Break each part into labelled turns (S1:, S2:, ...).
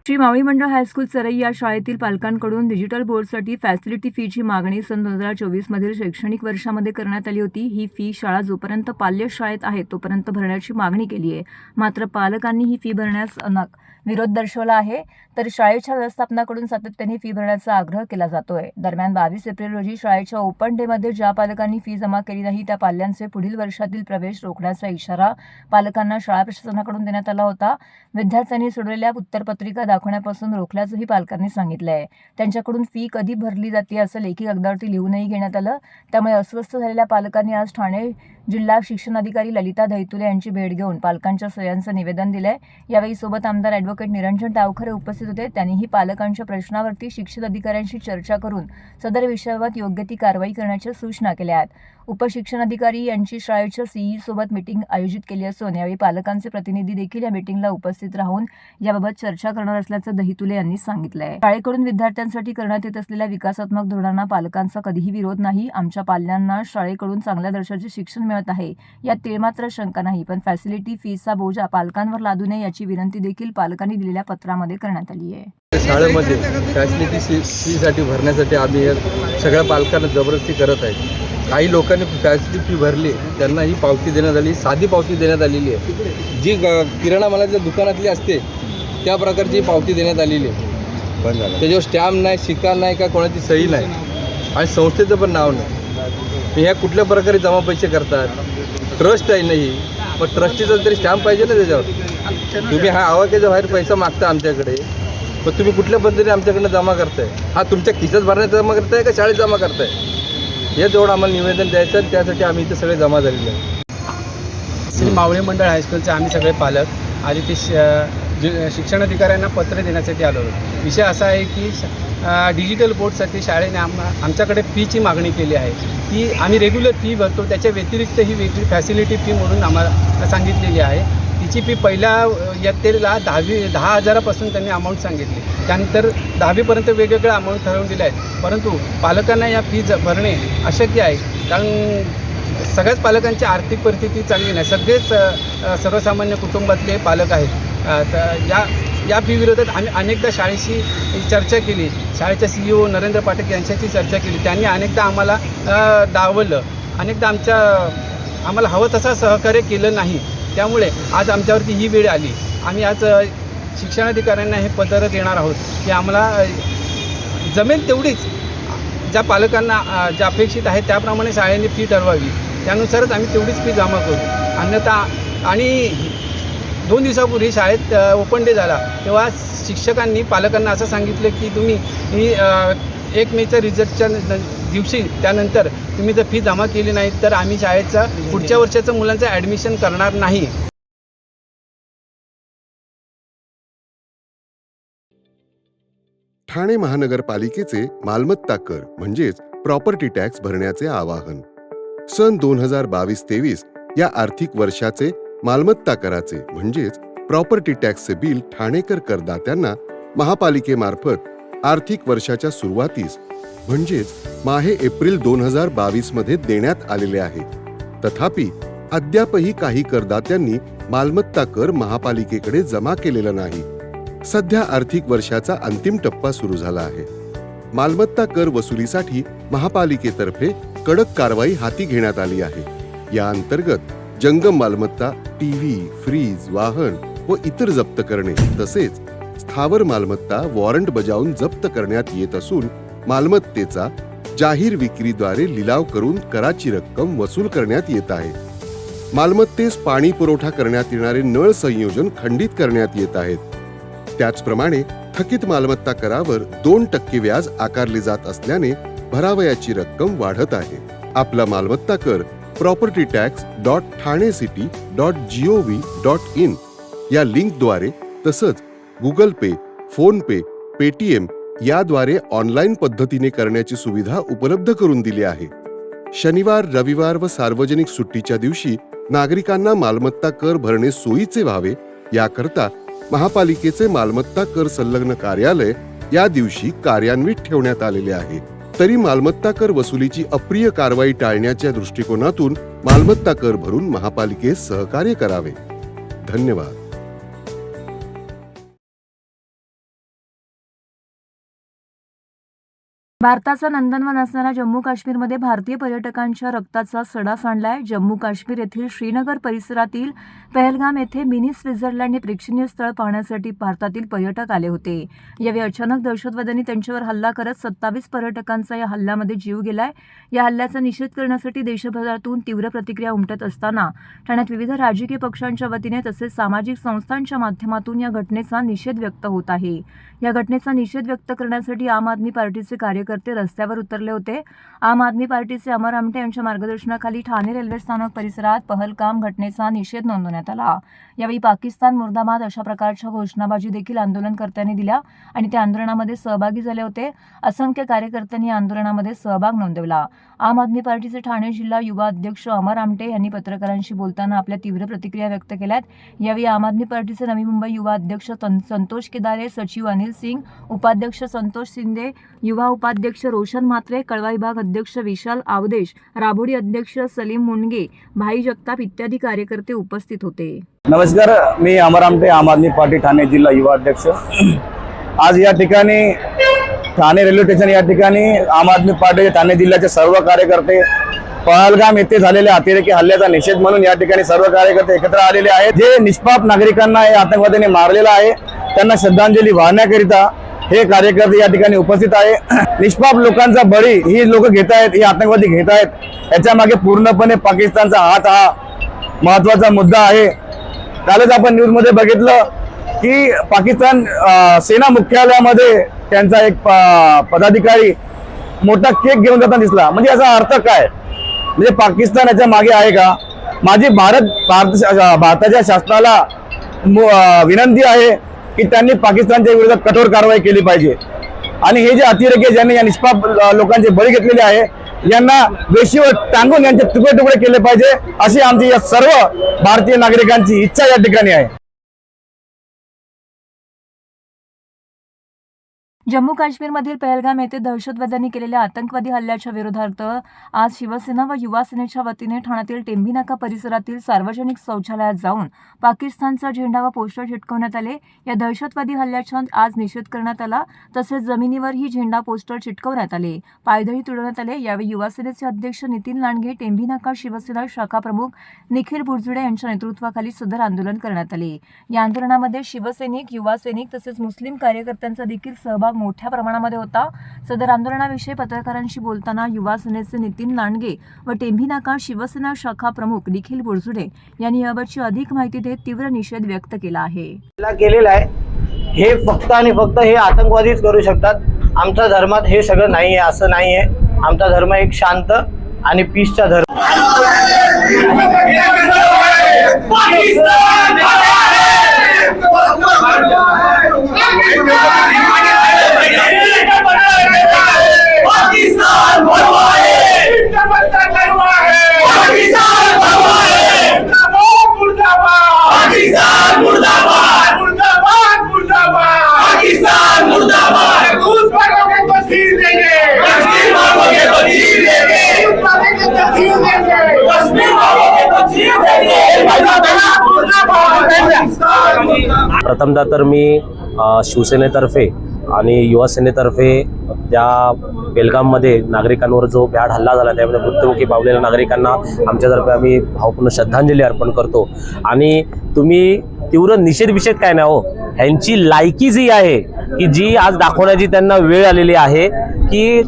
S1: श्री मावळी मंडळ हायस्कूल चरई या शाळेतील पालकांकडून डिजिटल बोर्डसाठी फॅसिलिटी फीची मागणी सन 2024 मधील शैक्षणिक वर्षामध्ये करण्यात आली होती। ही फी शाळा जोपर्यंत पाल्य शाळेत आहे तोपर्यंत भरण्याची मागणी केली आहे। मात्र पालकांनी ही फी भरण्यास विरोध दर्शवला आहे, तर शाळेच्या व्यवस्थापनाकडून सातत्याने फी भरण्याचा आग्रह केला जातोय। दरम्यान 22 एप्रिल रोजी शाळेच्या ओपन डे मध्ये ज्या पालकांनी फी जमा केली नाही त्या पाल्यांचे पुढील वर्षातील प्रवेश रोखण्याचा इशारा पालकांना शाळा प्रशासनाकडून देण्यात आला होता। विद्यार्थ्यांनी सोडवलेल्या उत्तरपत्रिका दाखवण्यापासून रोखल्याचंही पालकांनी सांगितलंय। त्यांच्याकडून फी कधी भरली जाते असं लेखी कागदावरती लिहूनही घेण्यात आलं। त्यामुळे अस्वस्थ झालेल्या पालकांनी आज ठाणे जिल्हा शिक्षणाधिकारी ललिता दैतुले यांची भेट घेऊन पालकांच्या सह्यांचं निवेदन दिलंय। यावेळी सोबत आमदार ॲडव्होकेट निरंजन टावखरे उपस्थित होते। त्यांनीही पालकांच्या प्रश्नावरती शिक्षण अधिकाऱ्यांशी चर्चा करून सदर विषयावर योग्य ती कारवाई करण्याच्या सूचना केल्या आहेत। उपशिक्षणाधिकारी यांची शाळेच्या सीई सोबत मीटिंग आयोजित केली असून यावेळी पालकांचे प्रतिनिधी देखील या मीटिंगला उपस्थित राहून याबाबत चर्चा करणार असल्याचं दहितुले यांनी सांगितलंय। शाळेकडून विद्यार्थ्यांसाठी करण्यात येत असलेल्या विकासात्मक धोरणांना पालकांचा कधीही विरोध नाही। आमच्या पाल्यांना शाळेकडून चांगल्या दर्जाचे शिक्षण मिळत आहे, यात तीळमात्र शंका नाही, पण फॅसिलिटी फीचा बोजा पालकांवर लादू नये याची विनंती देखील पालकांनी दिलेल्या पत्रामध्ये करण्यात आली आहे।
S2: शाळेमध्ये फॅसिलिटी फीसाठी भरण्यासाठी आम्ही सगळ्या पालकांना जबरदस्ती करत आहे। काही लोकांनी फॅसिलिटी फी भरली, त्यांना ही पावती देण्यात आली, साधी पावती देण्यात आलेली आहे, जी किराणा मालाच्या दुकानातली असते त्या प्रकारची पावती देण्यात आलेली आहे। त्याच्यावर स्टॅम्प नाही, शिक्का नाही, का कोणाची सही नाही आणि संस्थेचं पण नाव नाही। ह्या कुठल्या प्रकारे जमा पैसे करतात? ट्रस्ट आहे नाही, पण ट्रस्टीचं तरी स्टॅम्प पाहिजे ना त्याच्यावर। तुम्ही हा आवाक्याच्या बाहेर पैसा मागता आमच्याकडे, पण तुम्ही कुठल्या पद्धतीने आमच्याकडनं जमा करताय? हा तुमच्या खिशात भरण्यात जमा करताय का शाळेत जमा करताय? हे जेवढं आम्हाला निवेदन द्यायचं आहे, त्यासाठी आम्ही इथे सगळे जमा झालेले आहे।
S3: श्री मावळी मंडळ हायस्कूलचे आम्ही सगळे पालक आधी ते शिक्षणाधिकाऱ्यांना पत्र देण्यासाठी आलो होतो। विषय असा आहे की डिजिटल बोर्डसाठी शाळेने आमच्याकडे फीची मागणी केली आहे। ती आम्ही रेग्युलर फी भरतो, त्याच्या व्यतिरिक्त ही वेगळी फॅसिलिटी फी म्हणून आम्हाला सांगितलेली आहे। तिची फी पहिल्या इयत्तेला 10,000पासून त्यांनी अमाऊंट सांगितली, त्यानंतर 10वीपर्यंत वेगवेगळे अमाऊंट ठरवून दिले आहेत। परंतु पालकांना या फी भरणे अशक्य आहे, कारण सगळ्याच पालकांची आर्थिक परिस्थिती चांगली नाही। सगळेच सर्वसामान्य कुटुंबातले पालक आहेत। या फी विरोधात आम्ही अनेकदा शाळेशी चर्चा केली, शाळेच्या CEO नरेंद्र पाठक यांच्याशी चर्चा केली। त्यांनी अनेकदा आम्हाला डावललं, अनेकदा आम्हाला हवं तसा सहकार्य केलं नाही। त्यामुळे आज आमच्यावरती ही वेळ आली। आम्ही आज शिक्षणाधिकाऱ्यांना हे पत्र देणार आहोत की आम्हाला जमेल तेवढीच ज्या पालकांना ज्या अपेक्षित आहे त्याप्रमाणे शाळेने फी ठरवावी, त्यानुसारच आम्ही तेवढीच फी जमा करू। अन्यथा आणि 2 दिवसापूर्वी शाळेत ओपन डे झाला, तेव्हा शिक्षकांनी पालकांना असं सांगितलं की तुम्ही ही 1 मेच्या रिझल्टच्या दिवशी त्यानंतर तुम्ही जर फी जमा केली नाही तर आम्ही शाळेचा पुढच्या वर्षाचं मुलांचं ॲडमिशन करणार नाही।
S4: ठाणे महानगरपालिकेचे मालमत्ता कर म्हणजेच प्रॉपर्टी टॅक्स भरण्याचे आवाहन। सन 2022-23 या आर्थिक वर्षाचे मालमत्ता कराचे म्हणजेच प्रॉपर्टी टॅक्सचे बिल ठाणेकर करदात्यांना महापालिकेमार्फत आर्थिक वर्षाच्या सुरुवातीस म्हणजेच माहे एप्रिल 2022 मध्ये देण्यात आलेले आहे। तथापि अद्यापही काही करदात्यांनी मालमत्ता कर महापालिकेकडे जमा केलेला नाही। सध्या आर्थिक वर्षाचा अंतिम टप्पा सुरू झाला आहे। मालमत्ता कर वसुलीसाठी महापालिकेतर्फे कडक कारवाई हाती घेण्यात आली आहे। या अंतर्गत जंगम मालमत्ता, टीव्ही, फ्रीज, वाहन व इतर जप्त करणे तसेच स्थावर मालमत्ता वॉरंट बजावून जप्त करण्यात येत असून मालमत्तेचा जाहीर विक्रीद्वारे लिलाव करून कराची रक्कम वसूल करण्यात येत आहे। मालमत्तेस पाणी पुरवठा करण्यात येणारे नळ संयोजन खंडित करण्यात येत आहेत। त्याचप्रमाणे थकीत मालमत्ता करावर 2% व्याज आकारले जात असल्याने भरावयाची रक्कम वाढत आहे। आपला मालमत्ता कर propertytax.thanecity.gov.in या लिंकद्वारे तसंच गुगल पे, फोन पे, पेटीएम याद्वारे ऑनलाईन पद्धतीने करण्याची सुविधा उपलब्ध करून दिली आहे। शनिवार, रविवार व सार्वजनिक सुट्टीच्या दिवशी नागरिकांना मालमत्ता कर भरणे सोयीचे व्हावे याकरता महापालिकेचे मालमत्ता कर संलग्न कार्यालय या दिवशी कार्यान्वित ठेवण्यात आलेले आहे। तरी मालमत्ता कर वसुलीची अप्रिय कारवाई टाळण्याच्या दृष्टिकोनातून मालमत्ता कर भरून महापालिकेस सहकार्य करावे। धन्यवाद।
S1: भारताचा नंदनवन असणाऱ्या जम्मू काश्मीरमध्ये भारतीय पर्यटकांच्या रक्ताचा सडा सांडलाय. जम्मू काश्मीर येथील श्रीनगर परिसरातील पहलगाम येथे मिनी स्वित्झर्लंड हे प्रेक्षणीय स्थळ पाहण्यासाठी भारतातील पर्यटक आले होते. यावेळी अचानक दहशतवाद्यांनी त्यांच्यावर हल्ला करत 27 पर्यटकांचा या हल्ल्यामध्ये जीव गेलाय. या हल्ल्याचा निषेध करण्यासाठी देशभरातून तीव्र प्रतिक्रिया उमटत असताना ठाण्यात विविध राजकीय पक्षांच्या वतीने तसेच सामाजिक संस्थांच्या माध्यमातून या घटनेचा निषेध व्यक्त होत आहे. या घटनेचा निषेध व्यक्त करण्यासाठी आम आदमी पार्टीचे कार्यकर्ते रस्त्यावर उतरले होते. आम आदमी पार्टीचे अमर आमटे यांच्या मार्गदर्शनाखाली ठाणे रेल्वे स्थानक परिसरात पहलगाम घटनेचा निषेध नोंदवण्यात आला. यावेळी पाकिस्तान मुर्दाबाद अशा प्रकारच्या घोषणाबाजी देखील आंदोलनकर्त्यांनी दिल्या आणि त्या आंदोलनामध्ये सहभागी झाले होते. असंख्य कार्यकर्त्यांनी या आंदोलनामध्ये सहभाग नोंदवला. आम आदमी पार्टीचे ठाणे जिल्हा युवा अध्यक्ष अमर आमटे यांनी पत्रकारांशी बोलताना आपल्या तीव्र प्रतिक्रिया व्यक्त केल्यात. यावेळी आम आदमी पार्टीचे नवी मुंबई युवा अध्यक्ष संतोष केदारे, सचिव अनिल सिंग, उपाध्यक्ष संतोष शिंदे, युवा उपाध्यक्ष रोशन म्हात्रे, कळवा विभाग अध्यक्ष विशाल आवदेश, राबोडी अध्यक्ष सलीम मुंडगे, भाई जगताप इत्यादी कार्यकर्ते उपस्थित होते.
S5: नमस्कार, मी अमर आमटे, आम आदमी पार्टी ठाणे जिल्हा युवा अध्यक्ष. आज या ठिकाणी ठाणे रेल्वे स्टेशन या ठिकाणी आम आदमी पार्टीचे ठाणे जिल्ह्याचे सर्व कार्यकर्ते पहलगाम येथे झालेल्या अतिरेकी हल्ल्याचा निषेध म्हणून या ठिकाणी सर्व कार्यकर्ते एकत्र आलेले आहेत. जे निष्पाप नागरिकांना हे आतंकवाद्यांनी मारलेलं आहे त्यांना श्रद्धांजली वाहण्याकरिता हे कार्यकर्ते या ठिकाणी उपस्थित आहे. निष्पाप लोकांचा बळी ही लोक घेत आहेत, ही आतंकवादी घेत आहेत. याच्या मागे पूर्णपणे पाकिस्तानचा हात हा महत्वाचा मुद्दा आहे. कालच आपण न्यूजमध्ये बघितलं की पाकिस्तान सेना मुख्यालयामध्ये त्यांचा एक पदाधिकारी मोठा केक घेऊन जाताना दिसला. म्हणजे याचा अर्थ काय? म्हणजे पाकिस्तान याच्या मागे आहे का? माझी भारताच्या शासनाला विनंती आहे की त्यांनी पाकिस्तानच्या विरोधात कठोर कारवाई केली पाहिजे आणि हे जे अतिरेकी ज्यांनी या निष्पाप लोकांचे बळी घेतलेले आहे यांना वेशीवर टांगून यांचे तुकडे तुकडे केले पाहिजे अशी आमची या सर्व भारतीय नागरिकांची इच्छा या ठिकाणी आहे.
S1: जम्मू काश्मीरमधील पहलगाम येथे दहशतवाद्यांनी केलेल्या आतंकवादी हल्ल्याच्या विरोधार्थ आज शिवसेना व युवा सेनेच्या वतीने ठाण्यातील टेंभी नाका परिसरातील सार्वजनिक शौचालयात जाऊन पाकिस्तानचा झेंडा व पोस्टर चिटकवण्यात आले. या दहशतवादी हल्ल्याचा आज निषेध करण्यात आला. तसेच जमिनीवरही झेंडा पोस्टर चिटकवण्यात आले, पायदळी तुडवण्यात आले. यावेळी युवा सेनेचे अध्यक्ष नितीन लांडगे, टेंभी नाका शिवसेना शाखा प्रमुख निखिल बुरजुडे यांच्या नेतृत्वाखाली सदर आंदोलन करण्यात आले. या आंदोलनामध्ये शिवसैनिक, युवा सैनिक तसेच मुस्लिम कार्यकर्त्यांचा देखील सहभाग मोठ्या प्रमाणामध्ये होता. सदर आंदोलनाविषयी पत्रकारांशी बोलताना युवा सेनेचे नितीन लांडगे व टेंभी नाका शिवसेना शाखा प्रमुख निखिल बुरजुडे यांनी याबाबतची अधिक माहिती देत तीव्र निषेध व्यक्त केला आहे.
S6: केलेला आहे हे फक्त आणि फक्त हे आतंकवादीच करू शकतात. आमच्या धर्मात हे सगळं नाही आहे, असं नाही आहे. आमचा धर्म एक शांत आणि पीसचा धर्म.
S7: प्रथमतः तर मी शिवसेनेतर्फे आणि युवा सेनेतर्फे त्या बेलगाममध्ये नागरिकांवर जो भ्याड हल्ला झाला त्यामध्ये मृत्युमुखी पावलेल्या नागरिकांना आमच्यातर्फे आम्ही भावपूर्ण श्रद्धांजली अर्पण करतो. आणि तुम्ही तीव्र निषेध काय नाही हो, ह्यांची लायकी जी आहे की जी आज दाखवण्याची त्यांना वेळ आलेली आहे की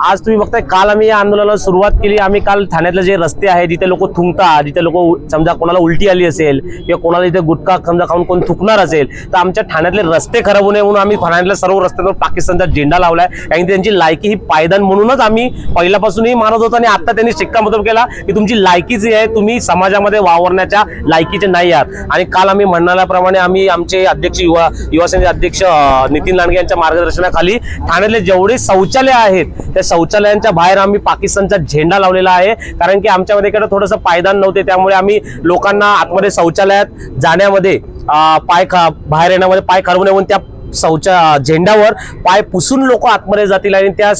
S7: आज तुम्ही बघताय काल आम्ही या आंदोलनाला सुरुवात केली. आम्ही काल ठाण्यातले जे रस्ते आहेत जिथे लोक थुंकतात, जिथे लोक समजा कोणाला उलटी आली असेल किंवा कोणाला इथे गुटखा समजा खाऊन कोण थुकणार असेल तर आमच्या ठाण्यातले रस्ते खराब होऊ नये म्हणून आम्ही ठाण्यातल्या सर्व रस्त्यांवर पाकिस्तानचा झेंडा लावलाय. आणि त्यांची लायकी ही पायदान म्हणूनच आम्ही पहिल्यापासूनही मानत होतो आणि आता त्यांनी शिक्कामोर्तब केला की तुमची लायकी जी आहे तुम्ही समाजामध्ये वावरण्याच्या लायकीचे नाही आहात. आणि काल आम्ही म्हणण्याप्रमाणे आम्ही आमचे अध्यक्ष युवा सेनेचे अध्यक्ष नितीन लांडगे यांच्या मार्गदर्शनाखाली ठाण्यातले जेवढे शौचालय आहेत त्या शौचालयांच्या बाहेर आम्ही पाकिस्तानचा झेंडा लावलेला आहे. कारण की आमच्यामध्ये इकडे थोडंसं पायदान नव्हते त्यामुळे आम्ही लोकांना आतमध्ये शौचालयात जाण्यामध्ये बाहेर येण्यामध्ये पाय खरवू नये म्हणून त्या झेंड्यावर पाय पुसून लोक आतमध्ये जातील आणि त्या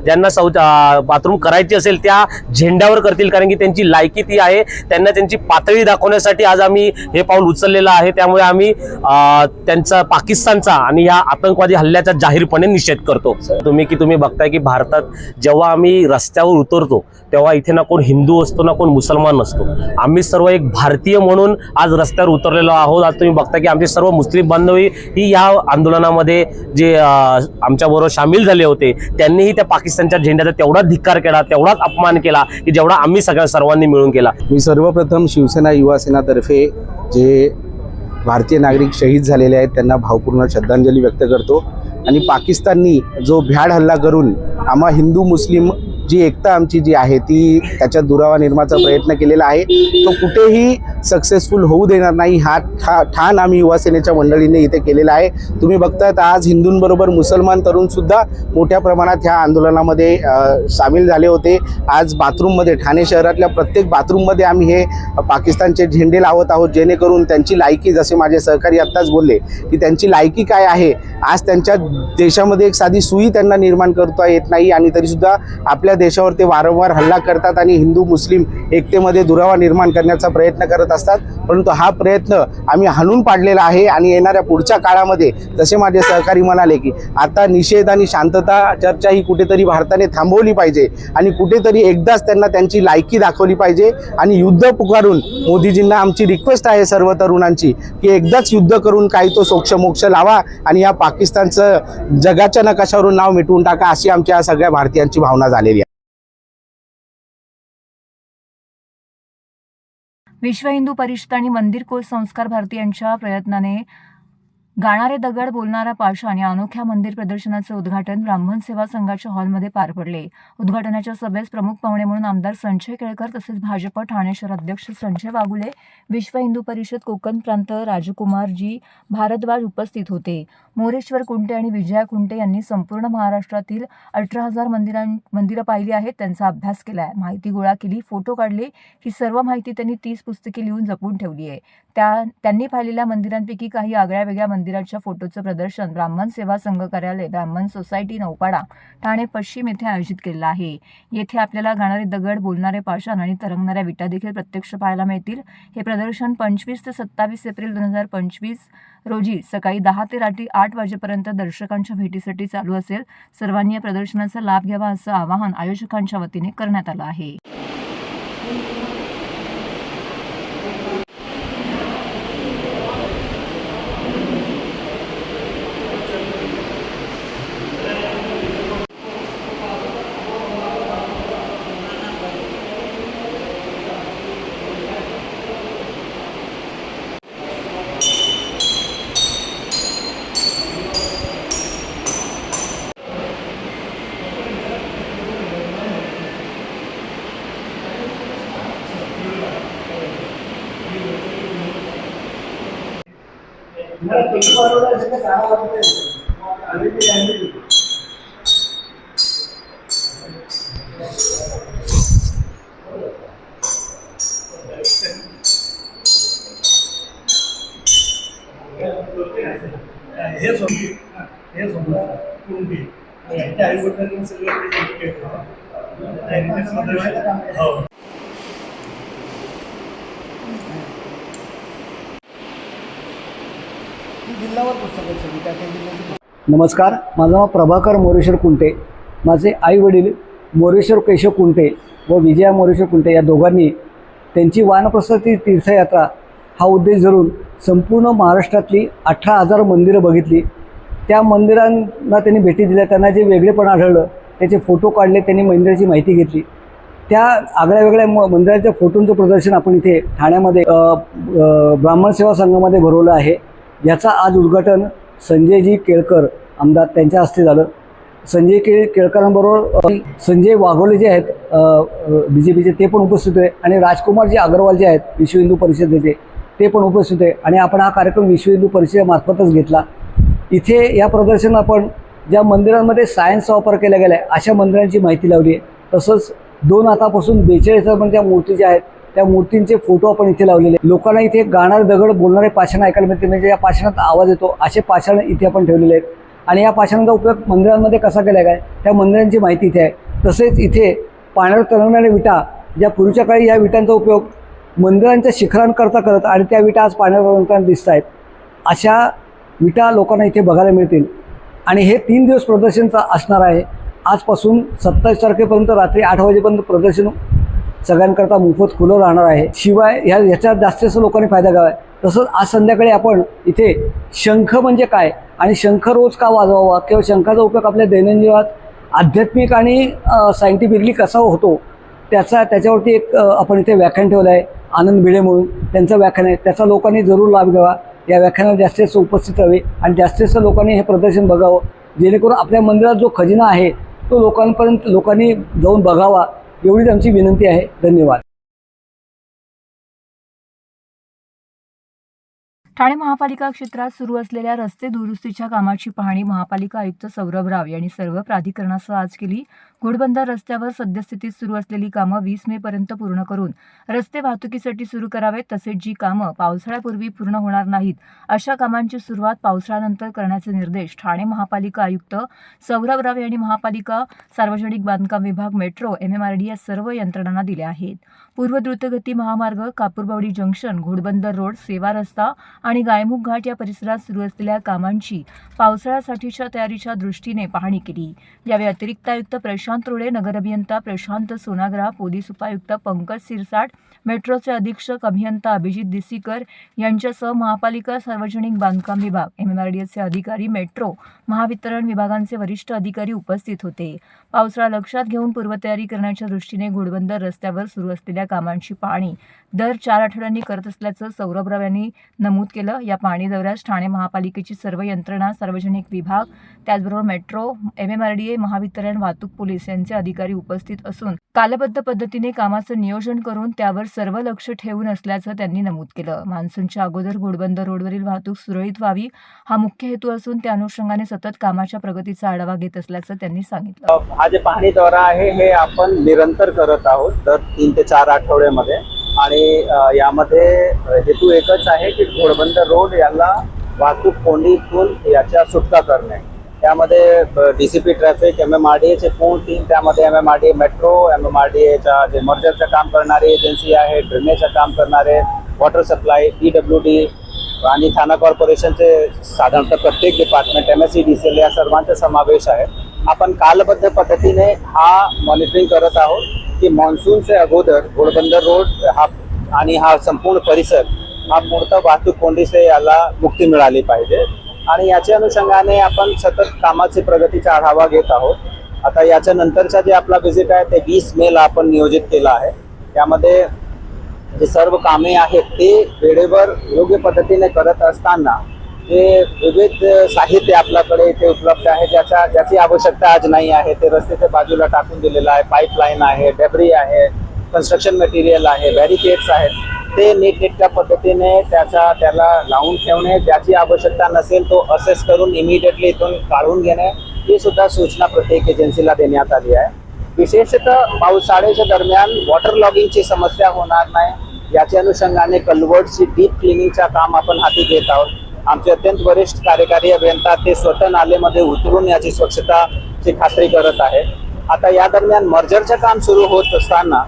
S7: ज्यांना बाथरूम करायची असेल त्या झेंड्यावर करतील, कारण की त्यांची लायकी ती आहे. त्यांना त्यांची पातळी दाखवण्यासाठी आज आम्ही हे पाऊल उचललेलं आहे. त्यामुळे आम्ही त्यांचा पाकिस्तानचा आणि या आतंकवादी हल्ल्याचा जाहीरपणे निषेध करतो. तुम्ही बघताय की भारतात जेव्हा आम्ही रस्त्यावर उतरतो तेव्हा इथे ना कोण हिंदू असतो ना कोण मुसलमान नसतो. आम्ही सर्व एक भारतीय म्हणून आज रस्त्यावर उतरलेलो आहोत. आज तुम्ही बघता की आमचे सर्व मुस्लिम बांधवही ही या आंदोलनामध्ये जे आमच्याबरोबर सामील झाले होते त्यांनीही त्या पाकिस्तानच्या झेंड्याचा तेवढाच धिक्कार केला, तेवढाच अपमान केला की जेवढा आम्ही सर्वांनी मिळून केला.
S3: मी सर्वप्रथम शिवसेना युवा सेनातर्फे जे भारतीय नागरिक शहीद झालेले आहेत त्यांना भावपूर्ण श्रद्धांजली व्यक्त करतो. आणि पाकिस्ताननी जो भ्याड हल्ला करून आम्हा हिंदू मुस्लिम जी एकता आमची जी आहे ती त्याच्यात दुरावा निर्माणाचा प्रयत्न केलेला आहे, तो कुठेही सक्सेसफुल होऊ देणार नाही. हा ठाण आम्ही युवा सेनेच्या मंडळीने इथे केलेला आहे. तुम्ही बघतायत आज हिंदूंबरोबर मुसलमान तरुणसुद्धा मोठ्या प्रमाणात ह्या आंदोलनामध्ये सामील झाले होते. आज बाथरूममध्ये ठाणे शहरातल्या प्रत्येक बाथरूममध्ये आम्ही हे पाकिस्तानचे झेंडे लावत आहोत, जेणेकरून त्यांची लायकी, जसे माझे सहकारी आत्ताच बोलले की त्यांची लायकी काय आहे, आज त्यांच्या देशामध्ये एक साधी सुई त्यांना निर्माण करता येत नाही आणि तरीसुद्धा आपल्या देशावर ते वारंवार हल्ला करतात आणि हिंदू मुस्लिम एकतेमध्ये दुरावा निर्माण करण्याचा प्रयत्न करत असतात. परंतु हा प्रयत्न आम्ही हाणून पाडलेला आहे आणि येणाऱ्या पुढच्या काळामध्ये जसे माझे सहकारी म्हणाले की आता निषेध आणि शांतता चर्चा ही कुठेतरी भारताने थांबवली पाहिजे आणि कुठेतरी एकदाच त्यांना त्यांची लायकी दाखवली पाहिजे आणि युद्ध पुकारून मोदीजींना आमची रिक्वेस्ट आहे सर्व तरुणांची की एकदाच युद्ध करून काही तो सोक्ष लावा आणि या पाकिस्तानचं जगाच्या नकाशावरून नाव मिटवून टाका, अशी आमच्या सगळ्या भारतीयांची भावना झालेली आहे.
S1: विश्व हिंदू परिषद आणि मंदिर कोल संस्कार भारती यांच्या प्रयत्नाने गाणारे दगड बोलणारा पाषाण या अनोख्या मंदिर प्रदर्शनाचे उद्घाटन ब्राह्मण सेवा संघाच्या हॉलमध्ये पार पडले. उद्घाटनाच्या सभेस प्रमुख पाहुणे म्हणून आमदार संजय केळकर तसेच भाजप ठाणे शहर अध्यक्ष संजय वाघुले, विश्व हिंदू परिषद कोकण प्रांत राजकुमारजी भारद्वाज उपस्थित होते. मोरेश्वर कुंटे आणि विजया कुंटे यांनी संपूर्ण महाराष्ट्रातील 18,000 मंदिरं पाहिली आहेत, त्यांचा अभ्यास केला आहे, माहिती गोळा केली, फोटो काढले. ही सर्व माहिती त्यांनी 30 पुस्तके लिहून जपून ठेवली आहे. त्यांनी पाहिलेल्या मंदिरांपैकी काही आगळ्या वेगळ्या मंदिराच्या फोटोचं प्रदर्शन ब्राह्मण सेवा संघ कार्यालय, ब्राह्मण सोसायटी, नौपाडा, ठाणे पश्चिम येथे आयोजित केलेलं आहे. येथे आपल्याला गाणारे दगड, बोलणारे पाषाण आणि तरंगणाऱ्या विटा देखील प्रत्यक्ष पाहायला मिळतील. हे प्रदर्शन 25 ते 27 एप्रिल 2025 रोजी सकाळी 10 ते रात्री 8 वाजेपर्यंत दर्शकांच्या भेटीसाठी चालू असेल. सर्वांनी या प्रदर्शनाचा लाभ घ्यावा असं आवाहन आयोजकांच्या वतीने करण्यात आलं आहे.
S8: नमस्कार, माझं नाव प्रभाकर मोरेश्वर कुंटे. माझे आई वडील मोरेश्वर केशव कुंटे व विजया मोरेश्वर कुंटे या दोघांनी त्यांची वानप्रस्थाची तीर्थयात्रा हा उद्देश धरून संपूर्ण महाराष्ट्रातली 18,000 मंदिरं बघितली. त्या मंदिरांना त्यांनी भेटी दिल्या, त्यांना जे वेगळेपण आढळलं त्याचे फोटो काढले, त्यांनी मंदिराची माहिती घेतली. त्या आगळ्या वेगळ्या मंदिराच्या फोटोंचं प्रदर्शन आपण इथे ठाण्यामध्ये ब्राह्मण सेवा संघामध्ये भरवलं आहे. याचा आज उद्घाटन संजयजी केळकर आमदार त्यांच्या हस्ते झालं. संजय केळकरांबरोबर संजय वाघोले जे आहेत BJPचे ते पण उपस्थित होते आणि राजकुमारजी अग्रवाल जे आहेत विश्व हिंदू परिषदेचे ते पण उपस्थित होते आणि आपण हा कार्यक्रम विश्व हिंदू परिषदेमार्फतच घेतला. इथे या प्रदर्शनात आपण ज्या मंदिरांमध्ये सायन्सचा वापर केला गेला आहे अशा मंदिरांची माहिती लावली आहे. तसंच 2 हातापासून 42 ज्या मूर्ती ज्या आहेत त्या मूर्तींचे फोटो आपण इथे लावलेले आहेत. लोकांना इथे गाणारे दगड बोलणारे पाषाण ऐकायला मिळते, म्हणजे या पाषाणात आवाज येतो असे पाषाण इथे आपण ठेवलेले आहेत. आणि या पाषाणाचा उपयोग मंदिरांमध्ये कसा केला काय त्या मंदिरांची माहिती इथे आहे. तसेच इथे पाण्यावर तरंगणाऱ्या विटा, ज्या पूर्वीच्या काळी या विटांचा उपयोग मंदिरांच्या शिखरांकरता करत आणि त्या विटा आज पाण्यावर तरंगताना दिसत आहेत, अशा विटा लोकांना इथे बघायला मिळतील. आणि हे 3 दिवस प्रदर्शन असणार आहे. आजपासून 27 तारखेपर्यंत रात्री 8 वाजेपर्यंत प्रदर्शन सगळ्यांकरता मोफत खुलं राहणार आहे. शिवाय ह्याच्यात जास्तीत लोकांनी फायदा घ्यावा. तसंच आज संध्याकाळी आपण इथे शंख म्हणजे काय आणि शंख रोज का वाजवावा किंवा शंखाचा उपयोग आपल्या दैनंदिन जीवनात आध्यात्मिक आणि सायंटिफिकली कसा होतो त्याच्यावरती एक आपण इथे व्याख्यान ठेवलं आहे. आनंद भिडे म्हणून त्यांचं व्याख्यान आहे, त्याचा लोकांनी जरूर लाभ घ्यावा. या व्याख्यानाला जास्तीत उपस्थित राहावे आणि जास्तीत लोकांनी हे प्रदर्शन बघावं, जेणेकरून आपल्या मंदिरात जो खजिना आहे तो लोकांनी जाऊन बघावा, एवढीच आमची विनंती आहे. धन्यवाद.
S1: ठाणे महापालिका क्षेत्रात सुरू असलेल्या रस्ते दुरुस्तीच्या कामाची पाहणी महापालिका आयुक्त सौरभ राव यांनी सर्व प्राधिकरणासह आज केली. घोडबंदर रस्त्यावर सद्यस्थितीत सुरू असलेली कामं 20 मे पर्यंत पूर्ण करून रस्ते वाहतुकीसाठी सुरू करावेत. तसेच जी कामं पावसाळ्यापूर्वी पूर्ण होणार नाहीत अशा कामांची सुरुवात पावसाळ्यानंतर करण्याचे निर्देश ठाणे महापालिका आयुक्त सौरभ राव यांनी महापालिका सार्वजनिक बांधकाम विभाग, मेट्रो, MMRD या सर्व यंत्रणांना दिले आहेत. पूर्व द्रुतगती महामार्ग, कापूरबावडी जंक्शन, घोडबंदर रोड, सेवा रस्ता आणि गायमुख घाट या परिसरात सुरू असलेल्या कामांची पावसाळ्यासाठीच्या तयारीच्या दृष्टीने पाहणी केली. यावेळी अतिरिक्त आयुक्त प्रशांत रोडे, नगर अभियंता प्रशांत सोनाग्रा, पोलीस उपायुक्त पंकज सिरसाट, मेट्रोचे अधीक्षक अभियंता अभिजित दिसीकर यांच्यासह महापालिका सार्वजनिक बांधकाम विभाग, MMRDचे अधिकारी, मेट्रो, महावितरण विभागांचे वरिष्ठ अधिकारी उपस्थित होते. पावसाळा लक्षात घेऊन पूर्वतयारी करण्याच्या दृष्टीने घोडबंदर रस्त्यावर सुरू असलेल्या कामांची पाहणी दर 4 आठवड्यांनी करत असल्याचं सौरभराव यांनी नमूद केलं. या पाहणी दौऱ्यास ठाणे महापालिकेची सर्व यंत्रणा, सार्वजनिक विभाग, त्याचबरोबर मेट्रो, MMRDA, महावितरण, वाहतूक पोलीस यांचे अधिकारी उपस्थित असून कालबद्ध पद्धतीने कामाचं नियोजन करून त्यावर सर्व लक्ष ठेवून असल्याचं त्यांनी नमूद केलं. मान्सूनच्या अगोदर घोडबंदर रोडवरील वाहतूक सुरळीत व्हावी हा मुख्य हेतू असून त्या अनुषंगाने सतत कामाच्या प्रगतीचा आढावा घेत असल्याचं त्यांनी सांगितलं.
S9: हा जे पाहणी दौरा आहे हे आपण निरंतर करत आहोत दर 3 ते 4 आठवड्यामध्ये. आणि यामध्ये हेतू एकच आहे की घोडबंदर रोड याला वाहतूक कोंडीतून याच्या सुटका करणे. त्यामध्ये DCP ट्रॅफिक, MMRDAचे पूर्ण टीम, त्यामध्ये MMRDA मेट्रो, MMRDAच्या जे मर्जरचं काम करणारी एजन्सी आहे, ड्रेनेजचं काम करणारे, वॉटर सप्लाय, PWD आणि ठाणा कॉर्पोरेशनचे साधारणतः प्रत्येक डिपार्टमेंट, MSEDCL या सर्वांचा समावेश आहे. आपण कालबद्ध पद्धतीने हा मॉनिटरिंग करत आहोत की मान्सूनचे अगोदर घोडबंदर रोड हा संपूर्ण परिसर हा पूर्ण वाहतूक कोंडी से याला मुक्ती मिळाली पाहिजे. आणि याच्या अनुषंगाने आपण सतत कामाची प्रगतीचा आढावा घेत आहोत. आता याच्या नंतरचा जे आपला व्हिजिट आहे ते 20 मेला आपण नियोजित केला आहे. त्यामध्ये जे सर्व कामे आहेत ते वेळेवर योग्य पद्धतीने करत असताना जे विविध साहित्य आपल्याकडे इथे उपलब्ध आहे ज्याची आवश्यकता आज नाही आहे ते रस्त्याच्या बाजूला टाकून दिलेलं आहे. पाईपलाईन आहे, डेब्री आहे, कन्स्ट्रक्शन मटेरियल आहे, बॅरिकेड्स आहेत, ते नीटनेटक्या पद्धतीने त्याला लावून ठेवणे, ज्याची आवश्यकता नसेल तो असेस करून इमिडिएटली इथून काढून घेणे, ही सुद्धा सूचना प्रत्येक एजन्सीला देण्यात आली आहे. विशेषतः पावसाळ्याच्या दरम्यान वॉटर लॉगिंगची समस्या होणार नाही याच्या अनुषंगाने कल्वर्टची डीप क्लिनिंगचं काम आपण हाती घेत आहोत. आमचे अत्यंत वरिष्ठ कार्यकारी अभियंता ते स्वतः नालेमध्ये उतरून याची स्वच्छताची खात्री करत आहेत. आता या दरम्यान मर्जरचं काम सुरू होत असताना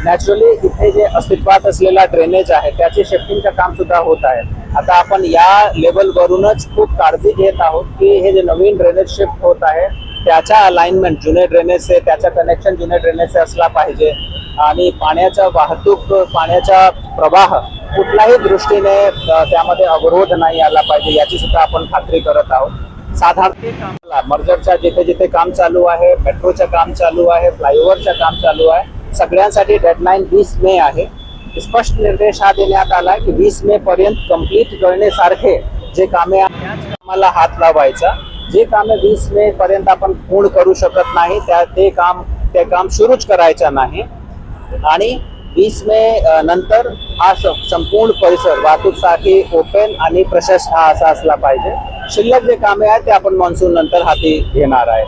S9: नॅचरली इथे जे अस्तित्वात असलेला ड्रेनेज आहे त्याचे शिफ्टिंगचं काम सुद्धा होत आहे. आता आपण या लेवलवरूनच खूप काळजी घेत आहोत की हे जे नवीन ड्रेनेज शिफ्ट होत आहे त्याचा अलाइनमेंट जुने ड्रेनेजचे, त्याचा कनेक्शन जुने ड्रेनेजचे असला पाहिजे आणि पाण्याचा वाहतूक, पाण्याचा प्रवाह कुठल्याही दृष्टीने त्यामध्ये अवरोध नाही आला पाहिजे याची सुद्धा आपण खात्री करत आहोत. साधारण मर्जरच्या जिथे जिथे काम चालू आहे, मेट्रोचं काम चालू आहे, फ्लायओव्हरचं काम चालू आहे, सगळ्यांसाठी डेडलाईन 20 मे आहे. स्पष्ट निर्देश हा देण्यात आला की 20 मे पर्यंत कंप्लीट करण्यासारखे जे कामे आहेत त्याच कामाला हात लावायचा. जे कामे 20 मे पर्यंत आपण पूर्ण करू शकत नाही ते काम सुरूच करायचं नाही. आणि 20 मे नंतर हा संपूर्ण परिसर वाहतूकसाठी ओपन आणि प्रशस्त हा असा असला पाहिजे. शिल्लक जे कामे आहेत ते आपण मान्सून नंतर हाती घेणार आहे.